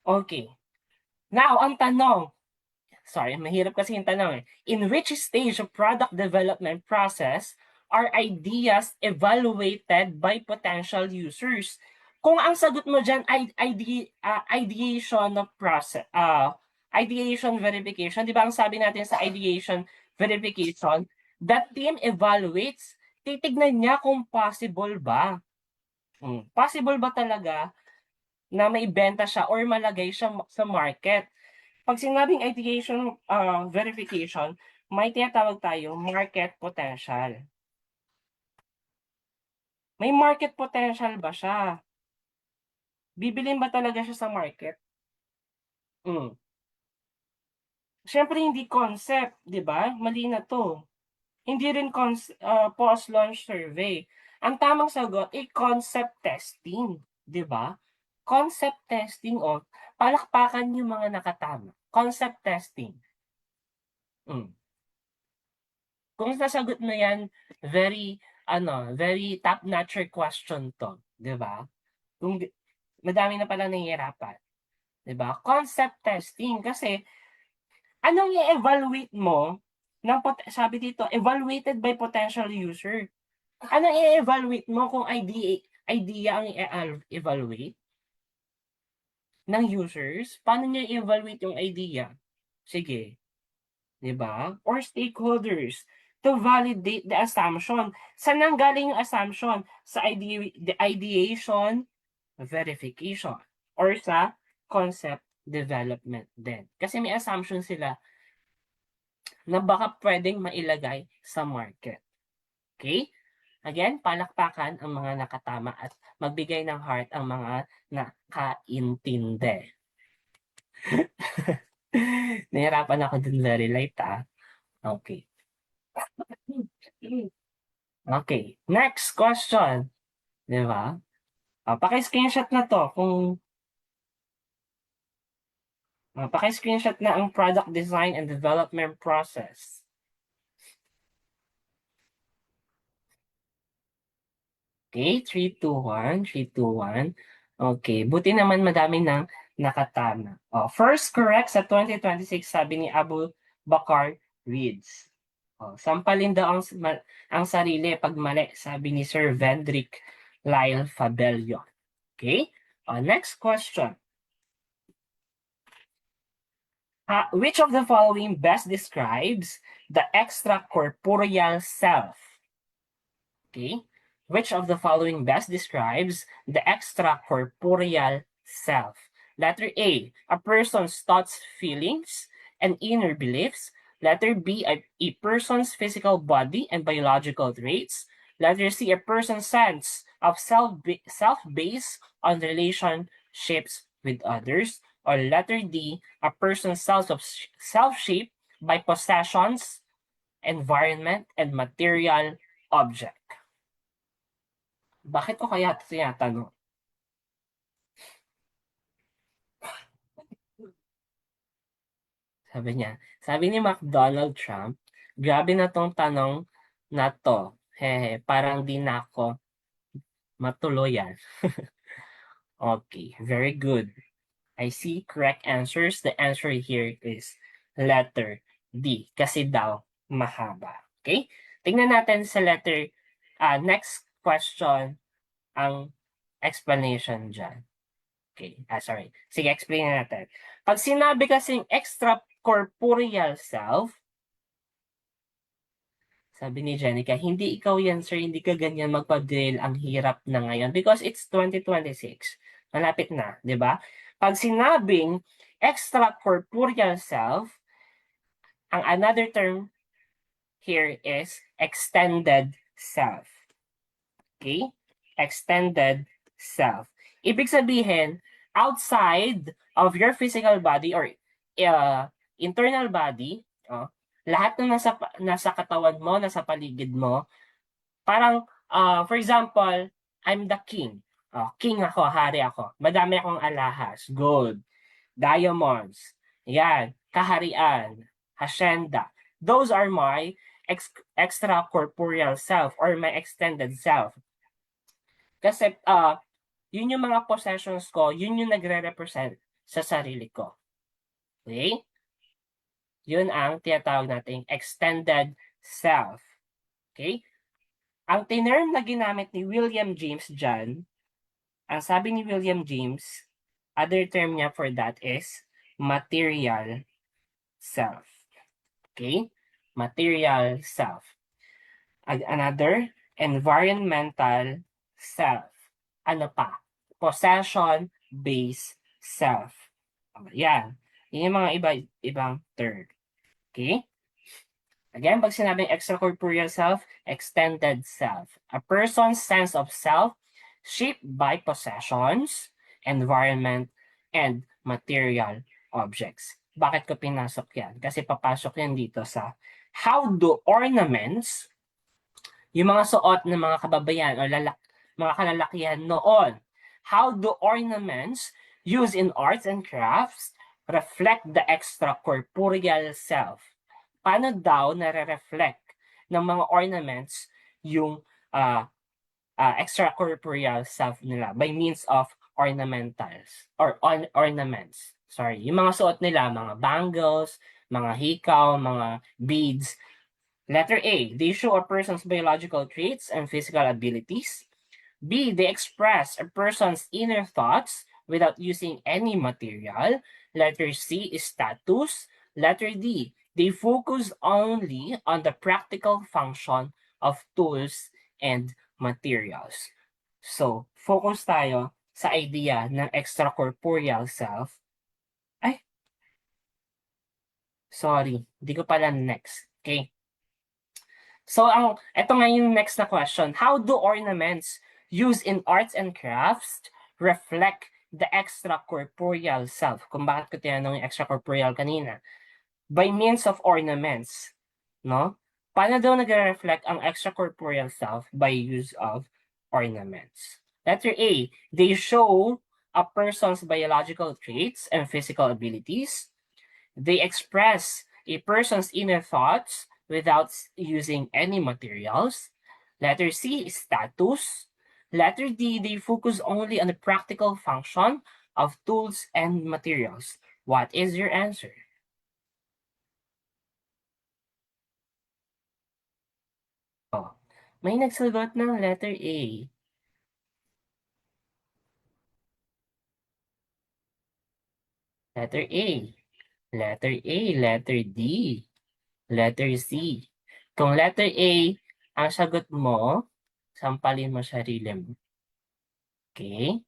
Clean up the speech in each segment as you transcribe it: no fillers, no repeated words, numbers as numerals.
Okay. Now, ang tanong, sorry, mahirap kasi yung tanong eh. In which stage of product development process are ideas evaluated by potential users? Kung ang sagot mo dyan ay ideation of process, ideation verification, di ba ang sabi natin sa ideation verification, the team evaluates, titignan niya kung possible ba. Possible ba talaga na maibenta siya or malagay siya sa market? Pag sinabing ideation verification, may tinatawag tayo market potential. May market potential ba siya? Bibilin ba talaga siya sa market? Mm. Siyempre hindi concept, di ba? Mali na to. Hindi rin post-launch survey. Ang tamang sagot ay concept testing, di ba? Concept testing o palakpakan yung mga nakatama. Concept testing. Mm. Kung sasagot mo yan, very top-notcher question to, 'di ba? Kung madami na pala nahihirapan, 'di ba? Concept testing kasi anong i-evaluate mo sabi dito, evaluated by potential user. Anong i-evaluate mo kung idea ang i-evaluate ng users? Paano niya i-evaluate yung idea? Sige, 'di ba? Or stakeholders to validate the assumption. Saan nanggaling yung assumption? Sa the ideation, verification, or sa concept development din. Kasi may assumption sila na baka pwedeng mailagay sa market. Okay? Again, palakpakan ang mga nakatama at magbigay ng heart ang mga nakaintindi. Nahirapan ako dun very light Okay. Okay. Next question. Di ba? Paki-screenshot na to kung paki-screenshot na ang product design and development process. Okay, 3, 2, 1, 3, 2, 1. Okay, buti naman madami nang nakatama. First correct sa 2026 sabi ni Abu Bakar Reeds. Sampalin daw ang sarili pag mali, sabi ni Sir Vendrick Lyle Fabelio. Okay? Next question. Which of the following best describes the extracorporeal self? Okay. Which of the following best describes the extracorporeal self? Letter A person's thoughts, feelings, and inner beliefs. Letter B, a person's physical body and biological traits. Letter C, a person's sense of self based on relationships with others. Or letter D, a person's self-shaped by possessions, environment, and material object. Bakit ko kaya ito tinatanong? Sabi ni McDonald Trump, grabe na tong tanong na to. Hehe, parang di na ako matuluyan. Okay, very good. I see correct answers. The answer here is letter D, kasi daw mahaba. Okay? Tingnan natin sa letter, next question, ang explanation dyan. Okay, sorry. Sige, explain natin. Pag sinabi kasing extracorporeal self, sabi ni Jenica, hindi ikaw yan, sir, hindi ka ganyan magpa-drill, ang hirap na ngayon because it's 2026. Malapit na, di ba? Pag sinabing extracorporeal self, ang another term here is extended self. Okay? Extended self. Ibig sabihin, outside of your physical body or internal body, lahat ng nasa katawan mo, nasa paligid mo, parang, for example, I'm the king. King ako, hari ako. Madami akong alahas, gold, diamonds, yan, kaharian, hacienda. Those are my extracorporeal self or my extended self. Kasi yun yung mga possessions ko, yun yung nagre-represent sa sarili ko. Okay? Yun ang tinatawag nating extended self. Okay? Ang term na ginamit ni William James dyan, ang sabi ni William James, other term niya for that is material self. Okay? Material self. Another, environmental self. Ano pa? Possession-based self. Yan. Yan yung mga ibang term. Okay? Again, pag sinabing extracorporeal self, extended self. A person's sense of self shaped by possessions, environment, and material objects. Bakit ko pinasok yan? Kasi papasok yan dito sa how do ornaments, yung mga suot ng mga kababayan o mga kalalakihan noon, how do ornaments used in arts and crafts reflect the extracorporeal self? Paano daw nare-reflect ng mga ornaments yung extracorporeal self nila by means of ornamentals or ornaments. Sorry, yung mga suot nila, mga bangles, mga hikaw, mga beads. Letter A, they show a person's biological traits and physical abilities. B, they express a person's inner thoughts without using any material. Letter C is status. Letter D, they focus only on the practical function of tools and materials. So, focus tayo sa idea ng extracorporeal self. Ay, sorry, hindi ko pala next. Okay. So, ito nga yung next na question. How do ornaments used in arts and crafts reflect the extracorporeal self? Kung bakit ko tinanong yung extracorporeal kanina. By means of ornaments. No? Paano daw nagre-reflect ang extracorporeal self by use of ornaments? Letter A, they show a person's biological traits and physical abilities. They express a person's inner thoughts without using any materials. Letter C is status. Letter D, they focus only on the practical function of tools and materials. What is your answer? Oh, may nagsagot ng letter A. Letter A. Letter A. Letter D. Letter C. Kung letter A ang sagot mo, sampalin mo sarili mo. Okay?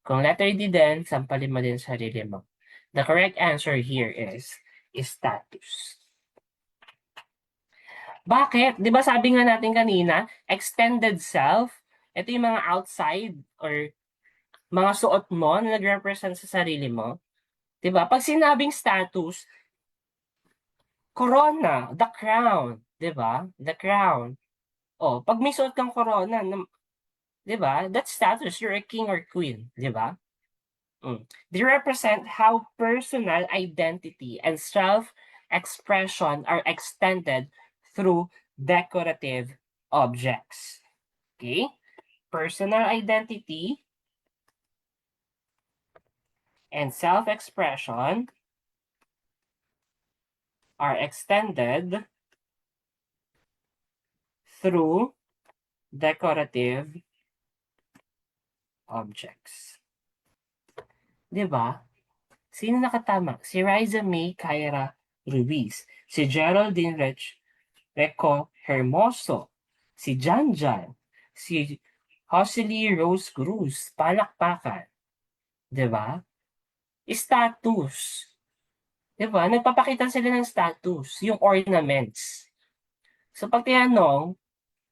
Kung letter D din, sampalin mo din sarili mo. The correct answer here is status. Bakit? Di ba sabi nga natin kanina, extended self, ito yung mga outside or mga suot mo na nag-represent sa sarili mo. Di ba? Pag sinabing status, corona, the crown. Di ba? The crown. Oh, pag may suot kang corona, di ba? That's status. You're a king or queen. Di ba? They represent how personal identity and self-expression are extended through decorative objects. Okay? Personal identity and self-expression are extended through decorative objects. Diba? Sino nakatama? Si Riza May Kyra Ruiz, si Geraldine Reco Hermoso, si Janjan, si Hosely Rose Cruz, palakpakan. Diba? Status. Diba? Nagpapakita sila ng status, yung ornaments. So pag tinanong,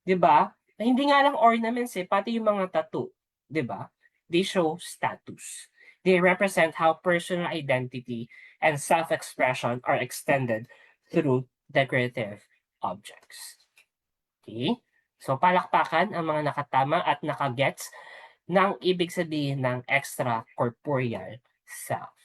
diba? Hindi nga lang ornaments pati yung mga tattoo. Diba? They show status. They represent how personal identity and self-expression are extended through decorative objects. Okay? So palakpakan ang mga nakatama at nakagets ng ibig sabihin ng extracorporeal self.